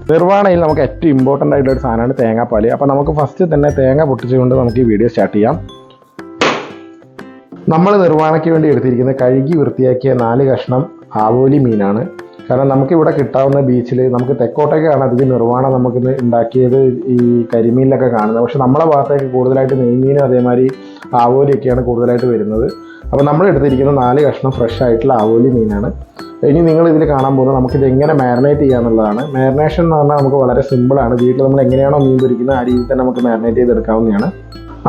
നിർവ്വാണയിൽ നമുക്ക് ഏറ്റവും ഇമ്പോർട്ടൻ്റ് ആയിട്ടുള്ള ഒരു സാധനമാണ് തേങ്ങാപ്പാൽ. അപ്പോൾ നമുക്ക് ഫസ്റ്റ് തന്നെ തേങ്ങ പൊട്ടിച്ചുകൊണ്ട് നമുക്ക് ഈ വീഡിയോ സ്റ്റാർട്ട് ചെയ്യാം. നമ്മൾ നിർവ്വാണയ്ക്ക് വേണ്ടി എടുത്തിരിക്കുന്നത് കഴുകി വൃത്തിയാക്കിയ 4 കഷ്ണം ആവോലി മീനാണ്. കാരണം നമുക്കിവിടെ കിട്ടാവുന്ന ബീച്ചിൽ നമുക്ക് തെക്കോട്ടേക്കാണ് അധികം നിർവ്വാണം നമുക്കിന്ന് ഉണ്ടാക്കിയത് ഈ കരിമീനിലൊക്കെ കാണുന്നത്. പക്ഷെ നമ്മളെ ഭാഗത്തേക്ക് കൂടുതലായിട്ട് നെയ്മീനും അതേമാതിരി ആവോലിയൊക്കെയാണ് കൂടുതലായിട്ട് വരുന്നത്. അപ്പോൾ നമ്മൾ എടുത്തിരിക്കുന്ന 4 കഷ്ണം ഫ്രഷ് ആയിട്ടുള്ള ആവോലി മീനാണ്. ഇനി നിങ്ങൾ ഇതിൽ കാണാൻ പോകുന്നത് നമുക്കിത് എങ്ങനെ മാരിനേറ്റ് ചെയ്യാന്നുള്ളതാണ്. മാരിനേഷൻ എന്ന് പറഞ്ഞാൽ നമുക്ക് വളരെ സിമ്പിളാണ്. വീട്ടിൽ നമ്മൾ എങ്ങനെയാണോ മീൻ പൊരിക്കുന്നത് ആ രീതിയിൽ തന്നെ നമുക്ക് മാരിനേറ്റ് ചെയ്തെടുക്കാവുന്നതാണ്.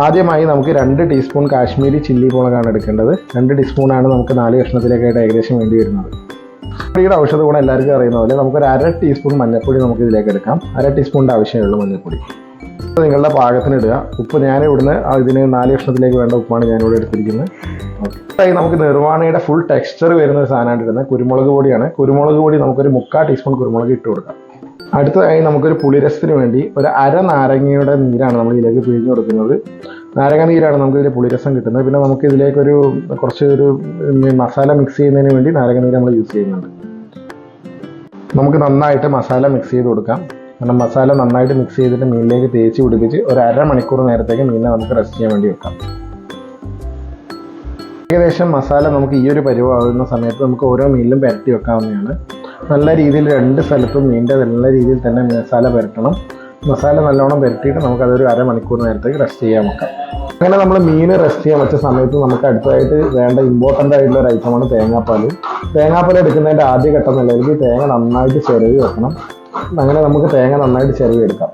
ആദ്യമായി നമുക്ക് 2 ടീസ്പൂൺ കാശ്മീരി ചില്ലി മുളകാണ് എടുക്കേണ്ടത്. 2 ടീസ്പൂണാണ് നമുക്ക് 4 കഷ്ണത്തിലേക്കായിട്ട് ഏകദേശം വേണ്ടി വരുന്നത്. പൊടിയുടെ ഔഷധ ഗുണം എല്ലാവർക്കും അറിയുന്ന പോലെ നമുക്കൊരു 1/2 ടീസ്പൂൺ മഞ്ഞൾപ്പൊടി നമുക്ക് ഇതിലേക്ക് എടുക്കാം. 1/2 ടീസ്പൂണിൻ്റെ ആവശ്യമുള്ളൂ മഞ്ഞൾപ്പൊടി. നിങ്ങളുടെ പാകത്തിന് ഇടുക. ഉപ്പ് ഞാൻ ഇവിടുന്ന് ഇതിന് 4 കഷ്ണത്തിലേക്ക് വേണ്ട ഉപ്പാണ് ഞാനിവിടെ എടുത്തിരിക്കുന്നത്. ഓക്കെ, നമുക്ക് നിർവ്വാണയുടെ ഫുൾ ടെക്സ്ചർ വരുന്ന ഒരു സാധനമായിട്ട് ഇടുന്നത് കുരുമുളക് പൊടിയാണ്. കുരുമുളക് പൊടി നമുക്കൊരു 3/4 ടീസ്പൂൺ കുരുമുളക് ഇട്ട് കൊടുക്കാം. അടുത്തതായി നമുക്കൊരു പുളിരസത്തിന് വേണ്ടി ഒരു 1/2 നാരങ്ങയുടെ നീരാണ് നമ്മൾ ഇതിലേക്ക് പിഴിഞ്ഞു കൊടുക്കുന്നത്. നാരങ്ങ നീരാണ് നമുക്ക് ഇതിൽ പുളിരസം കിട്ടുന്നത്. പിന്നെ നമുക്ക് ഇതിലേക്കൊരു കുറച്ച് മസാല മിക്സ് ചെയ്യുന്നതിന് വേണ്ടി നാരങ്ങ നീര് നമ്മൾ യൂസ് ചെയ്യുന്നുണ്ട്. നമുക്ക് നന്നായിട്ട് മസാല മിക്സ് ചെയ്ത് കൊടുക്കാം. കാരണം മസാല നന്നായിട്ട് മിക്സ് ചെയ്തിട്ട് മീനിലേക്ക് തേച്ച് പിടിപ്പിച്ച് ഒരു 1/2 മണിക്കൂർ നേരത്തേക്ക് മീനിനെ നമുക്ക് റെസ്റ്റ് ചെയ്യാൻ വേണ്ടി വെക്കാം. ഏകദേശം മസാല നമുക്ക് ഈ ഒരു പരുവാകുന്ന സമയത്ത് നമുക്ക് ഓരോ മീനിലും പുരട്ടി വെക്കാവുന്നതാണ്. നല്ല രീതിയിൽ 2 സ്ഥലത്തും മീനിൻ്റെ നല്ല രീതിയിൽ തന്നെ മസാല പുരട്ടണം. മസാല നല്ലോണം പുരട്ടിയിട്ട് നമുക്കതൊരു 1/2 മണിക്കൂർ നേരത്തേക്ക് റെസ്റ്റ് ചെയ്യാൻ വെക്കാം. അങ്ങനെ നമ്മൾ മീൻ റെസ്റ്റ് ചെയ്യാൻ വെച്ച സമയത്ത് നമുക്ക് അടുത്തതായിട്ട് വേണ്ട ഇമ്പോർട്ടൻ്റ് ആയിട്ടുള്ള ഒരു ഐറ്റമാണ് തേങ്ങാപ്പാൽ. തേങ്ങാപ്പാൽ എടുക്കുന്നതിൻ്റെ ആദ്യ ഘട്ടം എന്നുള്ളത് തേങ്ങ നന്നായിട്ട് ചിരവി വെക്കണം. അങ്ങനെ നമുക്ക് തേങ്ങ നന്നായിട്ട് ചിരവി എടുക്കാം.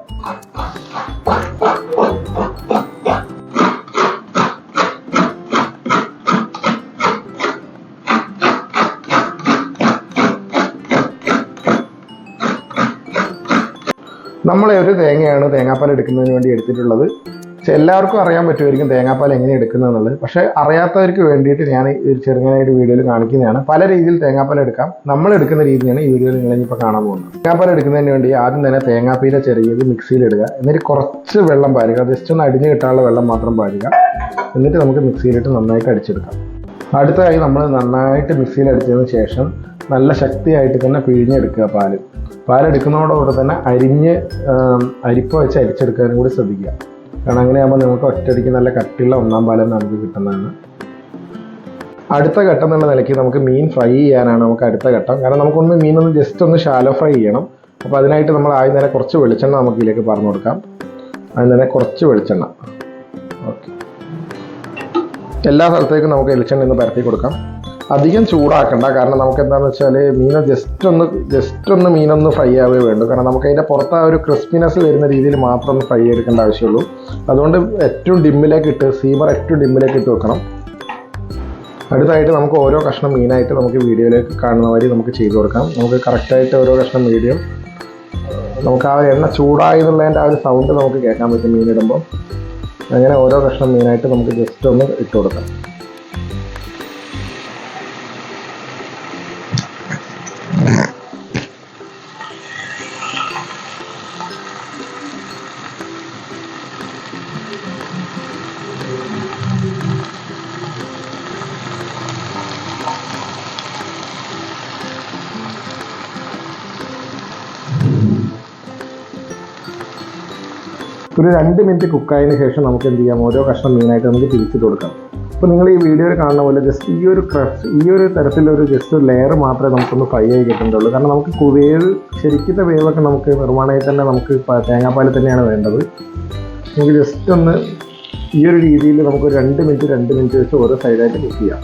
നമ്മളെ ഒരു തേങ്ങയാണ് തേങ്ങാപ്പാൽ എടുക്കുന്നതിന് വേണ്ടി എടുത്തിട്ടുള്ളത്. പക്ഷെ എല്ലാവർക്കും അറിയാൻ പറ്റുമായിരിക്കും തേങ്ങാപ്പാൽ എങ്ങനെ എടുക്കുന്നതെന്നുള്ളത്. പക്ഷേ അറിയാത്തവർക്ക് വേണ്ടിയിട്ട് ഞാൻ ചെറുങ്ങനായിട്ട് വീഡിയോയിൽ കാണിക്കുന്നതാണ്. പല രീതിയിൽ തേങ്ങാപ്പാൽ എടുക്കാം. നമ്മൾ എടുക്കുന്ന രീതിയാണ് ഈ വീഡിയോയിൽ നിങ്ങളിപ്പോൾ കാണാൻ പോകുന്നത്. തേങ്ങാപ്പാൽ എടുക്കുന്നതിന് വേണ്ടി ആദ്യം തന്നെ തേങ്ങാപ്പീല ചെറിയത് മിക്സിയിലിടുക. എന്നിട്ട് കുറച്ച് വെള്ളം പാരുക. ജസ്റ്റ് ഒന്ന് അടിഞ്ഞു കിട്ടാനുള്ള വെള്ളം മാത്രം പാരുക. എന്നിട്ട് നമുക്ക് മിക്സിയിലിട്ട് നന്നായിട്ട് അടിച്ചെടുക്കാം. അടുത്തതായി നമ്മൾ നന്നായിട്ട് മിക്സിയിൽ അടിച്ചതിന് ശേഷം നല്ല ശക്തിയായിട്ട് തന്നെ പിഴിഞ്ഞെടുക്കുക. പാലെടുക്കുന്നതോടുകൂടെ തന്നെ അരിപ്പ വെച്ച് അരിച്ചെടുക്കാനും കൂടി ശ്രദ്ധിക്കുക. കാരണം അങ്ങനെയാകുമ്പോൾ നമുക്ക് ഒറ്റയടിക്ക് നല്ല കട്ടിയുള്ള 1-ാം പാൽ നമുക്ക് കിട്ടുന്നതാണ്. അടുത്ത ഘട്ടം എന്നുള്ള നിലയ്ക്ക് നമുക്ക് മീൻ ഫ്രൈ ചെയ്യാനാണ് നമുക്ക് അടുത്ത ഘട്ടം. കാരണം നമുക്കൊന്ന് മീനൊന്ന് ജസ്റ്റ് ഒന്ന് ഷാലോ ഫ്രൈ ചെയ്യണം. അപ്പോൾ അതിനായിട്ട് നമ്മൾ ആദ്യം തന്നെ കുറച്ച് വെളിച്ചെണ്ണ നമുക്ക് ഇതിലേക്ക് പറഞ്ഞു കൊടുക്കാം. ആദ്യം തന്നെ കുറച്ച് വെളിച്ചെണ്ണ. ഓക്കെ, എല്ലാ സ്ഥലത്തേക്കും നമുക്ക് വെളിച്ചെണ്ണ ഒന്ന് പരത്തി കൊടുക്കാം. അധികം ചൂടാക്കണ്ട. കാരണം നമുക്ക് എന്താണെന്ന് വെച്ചാൽ മീനെ ജസ്റ്റ് ഒന്ന് മീനൊന്ന് ഫ്രൈ ആവേ വേണ്ടു. കാരണം നമുക്ക് അതിൻ്റെ പുറത്ത് ആ ഒരു ക്രിസ്പിനെസ് വരുന്ന രീതിയിൽ മാത്രം ഒന്ന് ഫ്രൈ എടുക്കേണ്ട ആവശ്യമുള്ളൂ. അതുകൊണ്ട് ഏറ്റവും ഡിമ്മിലേക്ക് ഇട്ട് സീമർ ഏറ്റവും ഡിമ്മിലേക്ക് ഇട്ട് വെക്കണം. അടുത്തായിട്ട് നമുക്ക് ഓരോ കഷ്ണം മീനായിട്ട് നമുക്ക് വീഡിയോയിലേക്ക് കാണുന്ന വഴി നമുക്ക് ചെയ്തു കൊടുക്കാം. നമുക്ക് കറക്റ്റായിട്ട് ഓരോ കഷ്ണം മീഡിയം നമുക്ക് ആ എണ്ണ ചൂടായി എന്നുള്ളതിൻ്റെ ആ ഒരു സൗണ്ട് നമുക്ക് കേൾക്കാൻ പറ്റും മീനിടുമ്പോൾ. അങ്ങനെ ഓരോ കഷ്ണം മീനായിട്ട് നമുക്ക് ജസ്റ്റ് ഒന്ന് ഇട്ട് കൊടുക്കാം. ഒരു 2 മിനിറ്റ് കുക്കായതിന് ശേഷം നമുക്ക് എന്ത് ചെയ്യാം, ഓരോ കഷ്ണം മീനായിട്ട് നമുക്ക് തിരിച്ചിട്ട് കൊടുക്കാം. അപ്പോൾ നിങ്ങൾ ഈ വീഡിയോയിൽ കാണുന്ന പോലെ ജസ്റ്റ് ഈ ഒരു തരത്തിലൊരു ജസ്റ്റ് ലെയർ മാത്രമേ നമുക്കൊന്ന് ഫ്രൈ ആയി കിട്ടുന്നുള്ളൂ. കാരണം നമുക്ക് വേവ് ശരിക്കത്തെ വേവൊക്കെ നമുക്ക് നിർവ്വാണയിൽ തന്നെ നമുക്ക് തേങ്ങാപ്പാലിൽ തന്നെയാണ് വേണ്ടത്. നമുക്ക് ജസ്റ്റ് ഒന്ന് ഈ ഒരു രീതിയിൽ നമുക്ക് 2 മിനിറ്റ് വെച്ച് ഓരോ സൈഡായിട്ട് കുക്ക് ചെയ്യാം.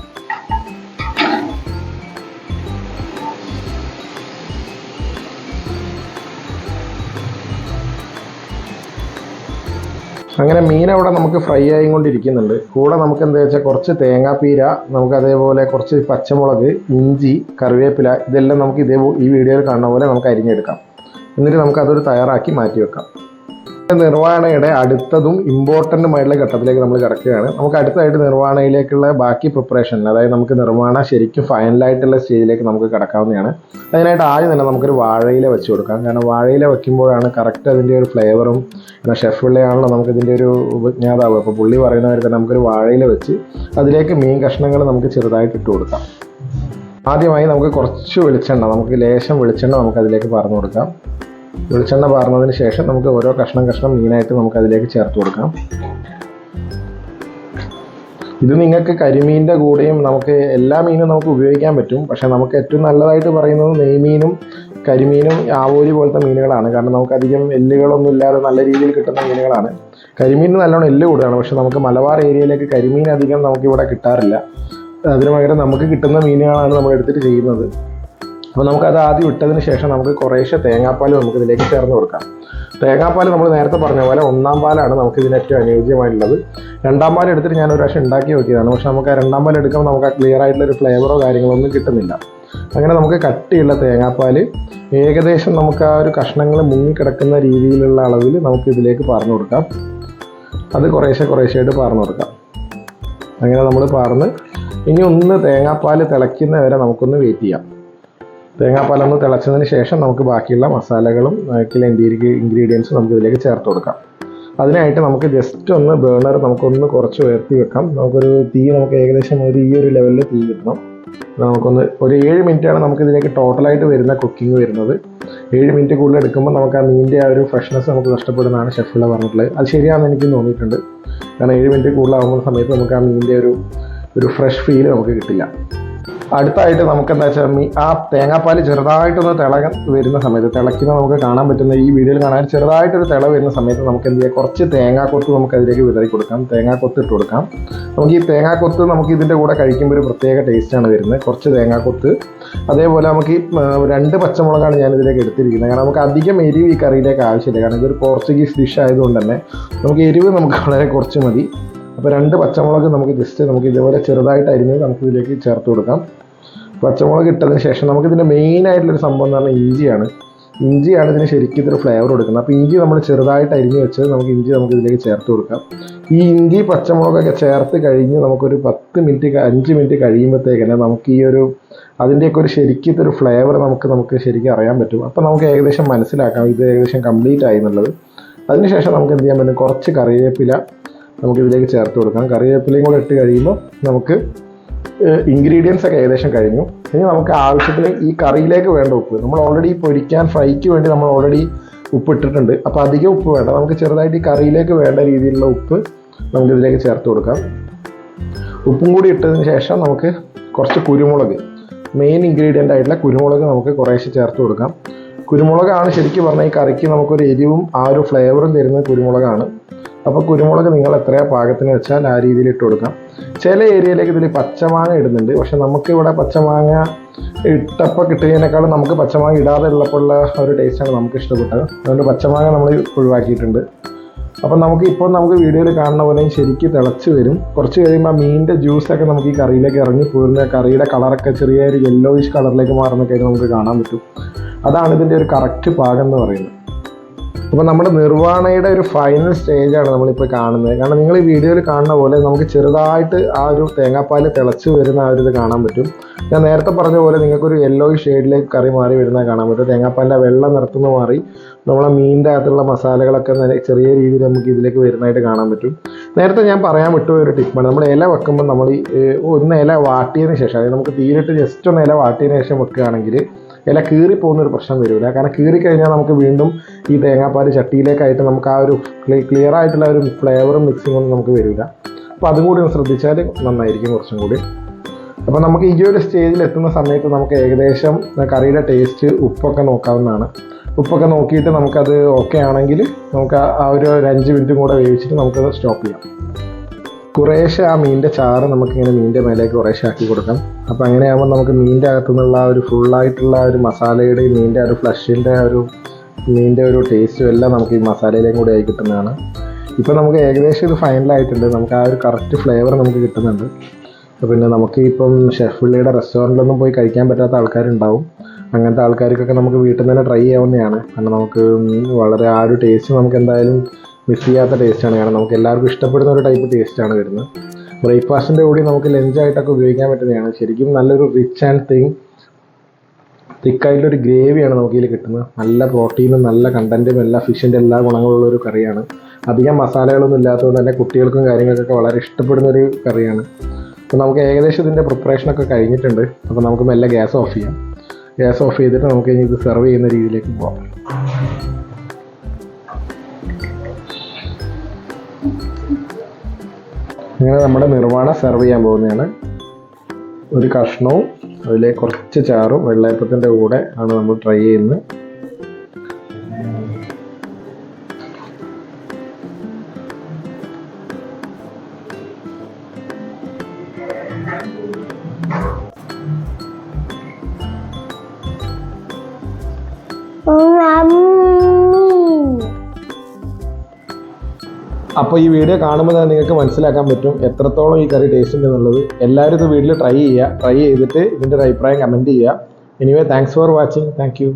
അങ്ങനെ മീൻ അവിടെ നമുക്ക് ഫ്രൈ ആയിക്കൊണ്ടിരിക്കുന്നുണ്ട്. കൂടെ നമുക്ക് എന്താ വെച്ചാൽ കുറച്ച് തേങ്ങാപ്പീര, നമുക്ക് അതേപോലെ കുറച്ച് പച്ചമുളക്, ഇഞ്ചി, കറിവേപ്പില ഇതെല്ലാം നമുക്ക് ഈ വീഡിയോയിൽ കാണുന്ന പോലെ നമുക്ക് അരിഞ്ഞെടുക്കാം. എന്നിട്ട് നമുക്ക് അതൊരു തയ്യാറാക്കി മാറ്റി വെക്കാം. നിർവ്വാണയുടെ അടുത്തതും ഇമ്പോർട്ടൻറ്റുമായിട്ടുള്ള ഘട്ടത്തിലേക്ക് നമ്മൾ കിടക്കുകയാണ്. നമുക്ക് അടുത്തതായിട്ട് നിർവ്വാണയിലേക്കുള്ള ബാക്കി പ്രിപ്പറേഷൻ, അതായത് നമുക്ക് നിർവ്വാണ ശരിക്കും ഫൈനലായിട്ടുള്ള സ്റ്റേജിലേക്ക് നമുക്ക് കിടക്കാവുന്നതാണ്. അതിനായിട്ട് ആദ്യം തന്നെ നമുക്കൊരു വാഴയില വെച്ച് കൊടുക്കാം. കാരണം വാഴയില വയ്ക്കുമ്പോഴാണ് കറക്റ്റ് അതിൻ്റെ ഒരു ഫ്ലേവറും, പിന്നെ ഷെഫ് പിള്ളയാണല്ലോ നമുക്കിതിൻ്റെ ഒരു ഉപജ്ഞാതാവ്. അപ്പോൾ പുള്ളി പറയുന്നവർ തന്നെ നമുക്കൊരു വാഴയില വെച്ച് അതിലേക്ക് മീൻ കഷ്ണങ്ങൾ നമുക്ക് ചെറുതായിട്ട് ഇട്ട് കൊടുക്കാം. ആദ്യമായി നമുക്ക് കുറച്ച് വെളിച്ചെണ്ണ, നമുക്ക് ലേശം വെളിച്ചെണ്ണ നമുക്ക് അതിലേക്ക് പാർന്നു കൊടുക്കാം. വെളിച്ചെണ്ണ പാർന്നതിന് ശേഷം നമുക്ക് ഓരോ കഷ്ണം മീനായിട്ട് നമുക്ക് അതിലേക്ക് ചേർത്ത് കൊടുക്കാം. ഇത് നിങ്ങൾക്ക് കരിമീനിൻ്റെ കൂടെയും നമുക്ക് എല്ലാ മീനും നമുക്ക് ഉപയോഗിക്കാൻ പറ്റും. പക്ഷേ നമുക്ക് ഏറ്റവും നല്ലതായിട്ട് പറയുന്നത് നെയ്മീനും കരിമീനും ആവോലി പോലത്തെ മീനുകളാണ്. കാരണം നമുക്ക് അധികം എല്ലുകളൊന്നും ഇല്ലാതെ നല്ല രീതിയിൽ കിട്ടുന്ന മീനുകളാണ്. കരിമീൻ നല്ലോണം എല്ല് കൂടുതലാണ്. പക്ഷേ നമുക്ക് മലബാർ ഏരിയയിലേക്ക് കരിമീൻ അധികം നമുക്കിവിടെ കിട്ടാറില്ല. അതിന് പകരം നമുക്ക് കിട്ടുന്ന മീനുകളാണ് നമ്മൾ എടുത്തിട്ട് ചെയ്യുന്നത്. അപ്പോൾ നമുക്കത് ആദ്യം ഇട്ടതിന് ശേഷം നമുക്ക് കുറേശ്ശെ തേങ്ങാപ്പാൽ നമുക്ക് ഇതിലേക്ക് ചേർന്ന് കൊടുക്കാം. തേങ്ങാപ്പാൽ നമ്മൾ നേരത്തെ പറഞ്ഞ പോലെ 1-ാം പാലാണ് നമുക്ക് ഇതിന് ഏറ്റവും അനുയോജ്യമായിട്ടുള്ളത്. 2-ാം പാൽ എടുത്തിട്ട് ഞാൻ ഒരു പ്രാവശ്യം ഉണ്ടാക്കി നോക്കിയതാണ്. പക്ഷേ നമുക്ക് 2-ാം പാൽ എടുക്കുമ്പോൾ നമുക്ക് ആ ക്ലിയർ ആയിട്ടുള്ളൊരു ഫ്ലേവറോ കാര്യങ്ങളോ ഒന്നും കിട്ടുന്നില്ല. അങ്ങനെ നമുക്ക് കട്ടിയുള്ള തേങ്ങാപ്പാൽ ഏകദേശം നമുക്ക് ആ ഒരു കഷ്ണങ്ങൾ മുങ്ങിക്കിടക്കുന്ന രീതിയിലുള്ള അളവിൽ നമുക്ക് ഇതിലേക്ക് പാർന്നു കൊടുക്കാം. അത് കുറേശ്ശെയായിട്ട് പാർന്നു കൊടുക്കാം. അങ്ങനെ നമ്മൾ പാർന്ന് ഇനി ഒന്ന് തേങ്ങാപ്പാൽ തിളയ്ക്കുന്നവരെ നമുക്കൊന്ന് വെയിറ്റ് ചെയ്യാം. തേങ്ങാപ്പാലൊന്ന് തിളച്ചതിന് ശേഷം നമുക്ക് ബാക്കിയുള്ള മസാലകളും ബാക്കിയുള്ള ഇൻഗ്രീഡിയൻസും നമുക്ക് ഇതിലേക്ക് ചേർത്ത് കൊടുക്കാം. അതിനായിട്ട് നമുക്ക് ജസ്റ്റ് ഒന്ന് ബേണർ നമുക്കൊന്ന് കുറച്ച് ഉയർത്തി വെക്കാം. നമുക്കൊരു തീ നമുക്ക് ഏകദേശം ഈ ഒരു ലെവലിൽ തീ കിട്ടണം. നമുക്കൊന്ന് ഒരു 7 മിനിറ്റാണ് നമുക്ക് ഇതിലേക്ക് ടോട്ടലായിട്ട് വരുന്ന കുക്കിംഗ് വരുന്നത്. 7 മിനിറ്റ് കൂടുതൽ എടുക്കുമ്പോൾ നമുക്ക് ആ മീനിൻ്റെ ആ ഒരു ഫ്രഷ്നെസ് നമുക്ക് നഷ്ടപ്പെടുന്നതാണ് ഷെഫിൽ പറഞ്ഞിട്ടുള്ളത്. അത് ശരിയാണെന്ന് എനിക്ക് തോന്നിയിട്ടുണ്ട്. കാരണം 7 മിനിറ്റ് കൂടുതലാകുന്ന സമയത്ത് നമുക്ക് ആ മീനിൻ്റെ ഒരു ഫ്രഷ് ഫീൽ നമുക്ക് കിട്ടില്ല. അടുത്തായിട്ട് നമുക്ക് എന്താ വെച്ചാൽ ആ തേങ്ങാപ്പാൽ ചെറുതായിട്ടൊന്ന് വരുന്ന സമയത്ത്, തിളയ്ക്കുന്ന നമുക്ക് കാണാൻ പറ്റുന്ന ഈ വീഡിയോയിൽ കാണാൻ ചെറുതായിട്ടൊരു തിള വരുന്ന സമയത്ത് നമുക്ക് എന്ത് ചെയ്യാം, കുറച്ച് തേങ്ങാക്കൊത്ത് നമുക്ക് അതിലേക്ക് വിതറി കൊടുക്കാം. തേങ്ങാക്കൊത്ത് ഇട്ട് കൊടുക്കാം. നമുക്ക് ഈ തേങ്ങാക്കൊത്ത് നമുക്ക് ഇതിൻ്റെ കൂടെ കഴിക്കുമ്പോൾ ഒരു പ്രത്യേക ടേസ്റ്റാണ് വരുന്നത്. കുറച്ച് തേങ്ങാക്കൊത്ത്, അതേപോലെ നമുക്ക് ഈ 2 പച്ചമുളകാണ് ഞാൻ ഇതിലേക്ക് എടുത്തിരിക്കുന്നത്. കാരണം നമുക്ക് അധികം എരിവ് ഈ കറിയിലേക്ക് ആവശ്യമില്ല. കാരണം ഇതൊരു പോർച്ചുഗീസ് ഡിഷ് ആയതുകൊണ്ട് തന്നെ നമുക്ക് എരിവ് നമുക്ക് വളരെ കുറച്ച് മതി. അപ്പോൾ 2 പച്ചമുളക് നമുക്ക് ജസ്റ്റ് നമുക്ക് ഇതേപോലെ ചെറുതായിട്ട് അരിഞ്ഞ് നമുക്ക് ഇതിലേക്ക് ചേർത്ത് കൊടുക്കാം. പച്ചമുളക് ഇട്ടതിന് ശേഷം നമുക്കിതിൻ്റെ മെയിനായിട്ടുള്ളൊരു സംഭവം എന്ന് പറഞ്ഞാൽ ഇഞ്ചിയാണ് ഇതിന് ശരിക്കും ഇതൊരു ഫ്ലേവർ കൊടുക്കുന്നത്. അപ്പോൾ ഇഞ്ചി നമ്മൾ ചെറുതായിട്ട് അരിഞ്ഞ് വെച്ച് നമുക്ക് ഇഞ്ചി ഇതിലേക്ക് ചേർത്ത് കൊടുക്കാം. ഈ ഇഞ്ചി പച്ചമുളകൊക്കെ ചേർത്ത് കഴിഞ്ഞ് നമുക്കൊരു 5 മിനിറ്റ് കഴിയുമ്പോഴത്തേക്ക് തന്നെ നമുക്ക് അതിൻ്റെയൊക്കെ ഒരു ശരിക്കും ഒരു ഫ്ലേവർ നമുക്ക് ശരിക്കും അറിയാൻ പറ്റും. അപ്പോൾ നമുക്ക് ഏകദേശം മനസ്സിലാക്കാം ഇത് ഏകദേശം കംപ്ലീറ്റ് ആയി എന്നുള്ളത്. അതിനുശേഷം നമുക്ക് എന്ത് ചെയ്യാൻ പറ്റും, കുറച്ച് കറിവേപ്പില നമുക്കിതിലേക്ക് ചേർത്ത് കൊടുക്കാം. കറിവേപ്പിലയും കൂടെ ഇട്ട് കഴിയുമ്പോൾ നമുക്ക് ഇൻഗ്രീഡിയൻസ് ഒക്കെ ഏകദേശം കഴിഞ്ഞു. ഇനി നമുക്ക് ആവശ്യത്തിന് ഈ കറിയിലേക്ക് വേണ്ട ഉപ്പ്, നമ്മൾ ഓൾറെഡി പൊരിക്കാൻ ഫ്രൈക്ക് വേണ്ടി നമ്മൾ ഓൾറെഡി ഉപ്പ് ഇട്ടിട്ടുണ്ട്. അപ്പോൾ അധികം ഉപ്പ് വേണ്ട, നമുക്ക് ചെറുതായിട്ട് ഈ കറിയിലേക്ക് വേണ്ട രീതിയിലുള്ള ഉപ്പ് നമുക്കിതിലേക്ക് ചേർത്ത് കൊടുക്കാം. ഉപ്പും കൂടി ഇട്ടതിന് ശേഷം നമുക്ക് കുറച്ച് കുരുമുളക്, മെയിൻ ഇൻഗ്രീഡിയൻ്റ് ആയിട്ടുള്ള കുരുമുളക് നമുക്ക് കുറേശ്ശെ ചേർത്ത് കൊടുക്കാം. കുരുമുളകാണ് ശരിക്കും പറഞ്ഞാൽ ഈ കറിക്ക് നമുക്കൊരു എരിവും ആ ഒരു ഫ്ലേവറും തരുന്ന കുരുമുളകാണ്. അപ്പോൾ കുരുമുളക് നിങ്ങൾ എത്രയാണ് പാകത്തിന് വെച്ചാൽ ആ രീതിയിൽ ഇട്ട് കൊടുക്കാം. ചില ഏരിയയിലേക്ക് ഇതിൽ പച്ചമാങ്ങ ഇടുന്നുണ്ട്. പക്ഷെ നമുക്ക് ഇവിടെ പച്ചമാങ്ങ ഇട്ടപ്പോൾ കിട്ടുന്നതിനേക്കാളും നമുക്ക് പച്ചമാങ്ങ ഇടാതെ ഉള്ളപ്പോഴുള്ള ഒരു ടേസ്റ്റാണ് നമുക്ക് ഇഷ്ടപ്പെട്ടത്. അതുകൊണ്ട് പച്ചമാങ്ങ നമ്മൾ ഒഴിവാക്കിയിട്ടുണ്ട്. അപ്പം നമുക്ക് വീഡിയോയിൽ കാണുന്ന പോലെ ശരിക്കും തിളച്ച് വരും. കുറച്ച് കഴിയുമ്പോൾ ആ മീനിൻ്റെ ജ്യൂസൊക്കെ നമുക്ക് ഈ കറിയിലേക്ക് ഇറങ്ങി പോരുന്ന കറിയുടെ കളറൊക്കെ ചെറിയൊരു യെല്ലോയിഷ് കളറിലേക്ക് മാറുന്നൊക്കെ നമുക്ക് കാണാൻ പറ്റും. അതാണ് ഇതിൻ്റെ ഒരു കറക്റ്റ് പാകം എന്ന് പറയുന്നത്. അപ്പോൾ നമ്മുടെ നിർവ്വാണയുടെ ഒരു ഫൈനൽ സ്റ്റേജാണ് നമ്മളിപ്പോൾ കാണുന്നത്. കാരണം നിങ്ങൾ ഈ വീഡിയോയിൽ കാണുന്ന പോലെ നമുക്ക് ചെറുതായിട്ട് ആ ഒരു തേങ്ങാപ്പാൽ തിളച്ച് വരുന്ന ആ ഒരു ഇത് കാണാൻ പറ്റും. ഞാൻ നേരത്തെ പറഞ്ഞ പോലെ നിങ്ങൾക്കൊരു യെല്ലോയിഷ് ഷെയ്ഡിലേക്ക് കറി മാറി വരുന്നത് കാണാൻ പറ്റും. തേങ്ങാപ്പാലിൻ്റെ വെള്ള നിറത്തുനിന്ന് മാറി നമ്മളെ മീനിൻ്റെ അകത്തുള്ള മസാലകളൊക്കെ ചെറിയ രീതിയിൽ നമുക്ക് ഇതിലേക്ക് വരുന്നതായിട്ട് കാണാൻ പറ്റും. നേരത്തെ ഞാൻ പറയാൻ വിട്ടുപോയ ഒരു ടിപ്പാണ്, നമ്മൾ ഇല വെക്കുമ്പോൾ നമ്മൾ ഒന്ന് ഇല വാട്ടിയതിന് ശേഷം, അതായത് നമുക്ക് തീയിലിട്ട് ജസ്റ്റ് ഒന്ന് ഇല വാട്ടിയതിന് ശേഷം വെക്കുകയാണെങ്കിൽ ഇല കീറിപ്പോകുന്നൊരു പ്രശ്നം വരില്ല. കാരണം കീറിക്കഴിഞ്ഞാൽ നമുക്ക് വീണ്ടും ഈ തേങ്ങാപ്പാൽ ചട്ടിയിലേക്കായിട്ട് നമുക്ക് ആ ഒരു ക്ലിയർ ആയിട്ടുള്ള ഒരു ഫ്ലേവറും മിക്സിംഗ് ഒന്നും നമുക്ക് വരില്ല. അപ്പോൾ അതും കൂടി ഒന്ന് ശ്രദ്ധിച്ചാൽ നന്നായിരിക്കും കുറച്ചും കൂടി. അപ്പോൾ നമുക്ക് ഈ ഒരു സ്റ്റേജിൽ എത്തുന്ന സമയത്ത് നമുക്ക് ഏകദേശം കറിയുടെ ടേസ്റ്റ് ഉപ്പൊക്കെ നോക്കാവുന്നതാണ്. ഉപ്പൊക്കെ നോക്കിയിട്ട് നമുക്കത് ഓക്കെ ആണെങ്കിൽ നമുക്ക് ആ ഒരു 5 മിനിറ്റും കൂടെ വേവിച്ചിട്ട് നമുക്കത് സ്റ്റോപ്പ് ചെയ്യാം. കുറേശ്ശെ ആ മീനിൻ്റെ ചാറ് നമുക്കിങ്ങനെ മീനിൻ്റെ മേലേക്ക് കുറേശ്ശെ ആക്കി കൊടുക്കാം. അപ്പോൾ അങ്ങനെയാകുമ്പോൾ നമുക്ക് മീനിൻ്റെ അകത്തുനിന്നുള്ള ആ ഒരു ഫുള്ളായിട്ടുള്ള ഒരു മസാലയുടെയും മീനിൻ്റെ ആ ഒരു ഫ്ലഷിൻ്റെ മീനിൻ്റെ ഒരു ടേസ്റ്റും എല്ലാം നമുക്ക് ഈ മസാലയിലേയും കൂടി ആയി കിട്ടുന്നതാണ്. ഇപ്പോൾ നമുക്ക് ഏകദേശം ഇത് ഫൈനലായിട്ടുണ്ട്. നമുക്ക് ആ ഒരു കറക്റ്റ് ഫ്ലേവർ നമുക്ക് കിട്ടുന്നുണ്ട്. പിന്നെ നമുക്ക് ഇപ്പം ഷെഫ് വിള്ളിയുടെ റെസ്റ്റോറൻറ്റിലൊന്നും പോയി കഴിക്കാൻ പറ്റാത്ത ആൾക്കാരുണ്ടാവും. അങ്ങനത്തെ ആൾക്കാർക്കൊക്കെ നമുക്ക് വീട്ടിൽ നിന്ന് തന്നെ ട്രൈ ചെയ്യാവുന്നതാണ്. കാരണം നമുക്ക് വളരെ ആ ഒരു ടേസ്റ്റ് നമുക്ക് എന്തായാലും മിസ് ചെയ്യാത്ത ടേസ്റ്റാണ്. കാരണം നമുക്ക് എല്ലാവർക്കും ഇഷ്ടപ്പെടുന്ന ഒരു ടൈപ്പ് ടേസ്റ്റാണ് വരുന്നത്. ബ്രേക്ക്ഫാസ്റ്റിൻ്റെ കൂടി നമുക്ക് ലഞ്ചായിട്ടൊക്കെ ഉപയോഗിക്കാൻ പറ്റുന്നതാണ്. ശരിക്കും നല്ലൊരു റിച്ച് ആൻഡ് തിക്കായിട്ടുള്ളൊരു ഗ്രേവിയാണ് നമുക്ക് ഇതിൽ കിട്ടുന്നത്. നല്ല പ്രോട്ടീനും നല്ല കണ്ടൻറ്റും എല്ലാ ഫിഷിൻ്റെ എല്ലാ ഗുണങ്ങളുള്ളൊരു കറിയാണ്. അധികം മസാലകളൊന്നും ഇല്ലാത്തതുകൊണ്ട് തന്നെ കുട്ടികൾക്കും കാര്യങ്ങൾക്കൊക്കെ വളരെ ഇഷ്ടപ്പെടുന്നൊരു കറിയാണ്. അപ്പോൾ നമുക്ക് ഏകദേശം ഇതിൻ്റെ പ്രിപ്പറേഷനൊക്കെ കഴിഞ്ഞിട്ടുണ്ട്. അപ്പോൾ നമുക്ക് മെല്ലെ ഗ്യാസ് ഓഫ് ചെയ്യാം. ഗ്യാസ് ഓഫ് ചെയ്തിട്ട് നമുക്ക് ഇനി ഇത് സെർവ് ചെയ്യുന്ന രീതിയിലേക്ക് പോകാം. ഇങ്ങനെ നമ്മുടെ നിർവാണ സെർവ് ചെയ്യാൻ പോകുന്നതാണ്. ഒരു കഷ്ണവും അതിലേക്ക് കുറച്ച് ചാറും വെള്ളയപ്പത്തിൻ്റെ കൂടെ ആണ് നമ്മൾ ട്രൈ ചെയ്യുന്നത്. അപ്പോൾ ഈ വീഡിയോ കാണുമ്പോൾ തന്നെ നിങ്ങൾക്ക് മനസ്സിലാക്കാൻ പറ്റും എത്രത്തോളം ഈ കറി ടേസ്റ്റ് ഉണ്ടെന്നുള്ളത്. എല്ലാവരും ഇത് വീട്ടിൽ ട്രൈ ചെയ്യുക. ട്രൈ ചെയ്തിട്ട് ഇതിൻ്റെ ഒരു അഭിപ്രായം കമൻറ്റ് ചെയ്യുക. Anyway thanks for watching. Thank you.